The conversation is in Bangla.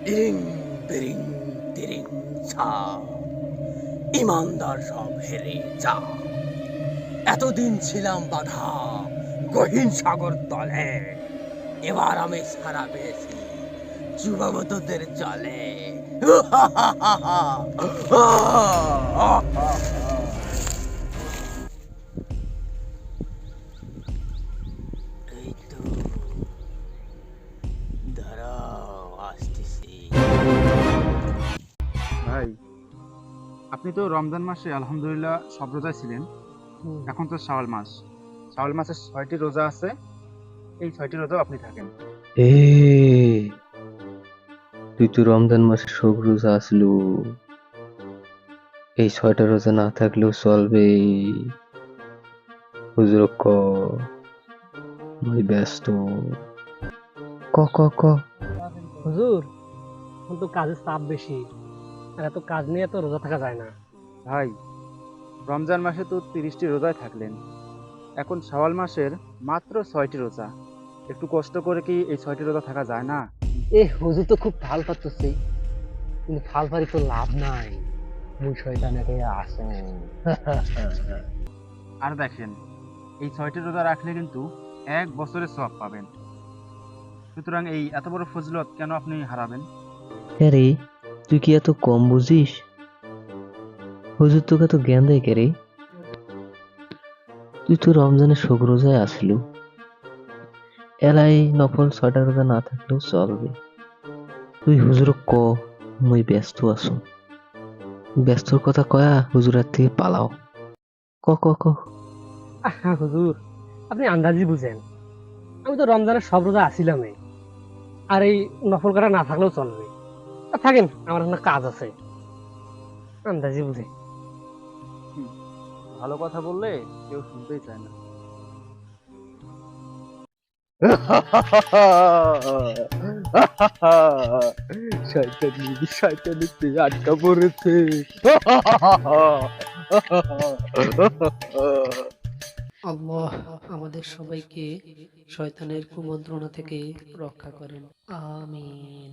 ইরিং বিরিং তিরিং ছা, ইমানদার সব হেরে যা। এতদিন ছিলাম বাধা গহীন সাগর তলে, এবার আমি সারা পেয়েছি যুবতদের জলে। এই তো, দাঁড়াও আসতেছি। ভাই, আপনি তো রমজান মাসে আলহামদুলিল্লাহ সব রোজায় ছিলেন। এখন তো শাওয়াল মাস। শাওয়াল মাসে 6টি রোজা আছে। এই 6টি রোজাও আপনি থাকেন। এ তুই তো রমজান মাসে সব রোজা আসলু, এই 6টা রোজা না থাকলেও চলবে। হুজুর ক, মুই ব্যস্ত। ক ক ক হুজুর, এখন তো কাজের চাপ বেশি, আর এত কাজ নিয়ে তো রোজা থাকা যায় না। ভাই, রমজান মাসে তো 30টি রোজায় থাকলেন। এখন শাওয়াল মাসের মাত্র 6টি রোজা। একটু কষ্ট করে কি এই 6টি রোজা থাকা যায় না? হুজুর তো খুব ফাল পারতেছে, কিন্তু ফাল পারি তো লাভ নাই। মুই শয়তানকে আসে। আর দেখেন, এই 6টি রোজা রাখলে কিন্তু 1 বছরের সওয়াব পাবেন। সুতরাং এই এত বড় ফজিলত কেন আপনি হারাবেন? রে, তুই কি এত কম বুঝিস? হুজুর তোকে তো জ্ঞান দেয় কে রে? তুই তো রমজানের শোক রোজায় আসলু, এলাই নফল 6টা রোজা না থাকলেও চলবে। তুই হুজুর ক, মুই ব্যস্ত আছো। ব্যস্তর কথা কয়া হুজুরের থেকে পালাও। ক ক ক হুজুর, আপনি আন্দাজি বুঝেন, আমি তো রমজানের সব রোজা আসিলামই, আর এই নফল করা না থাকলেও চলবে। আর থাকেন, আমার এখন কাজ আছে। আন্দাজি বুঝে। হুম, ভালো কথা বললে কেউ শুনতেই চায় না। শয়তানি আটকা পড়েছে। আল্লাহ আমাদের সবাইকে শয়তানের কুমন্ত্রণা থেকে রক্ষা করেন, আমিন।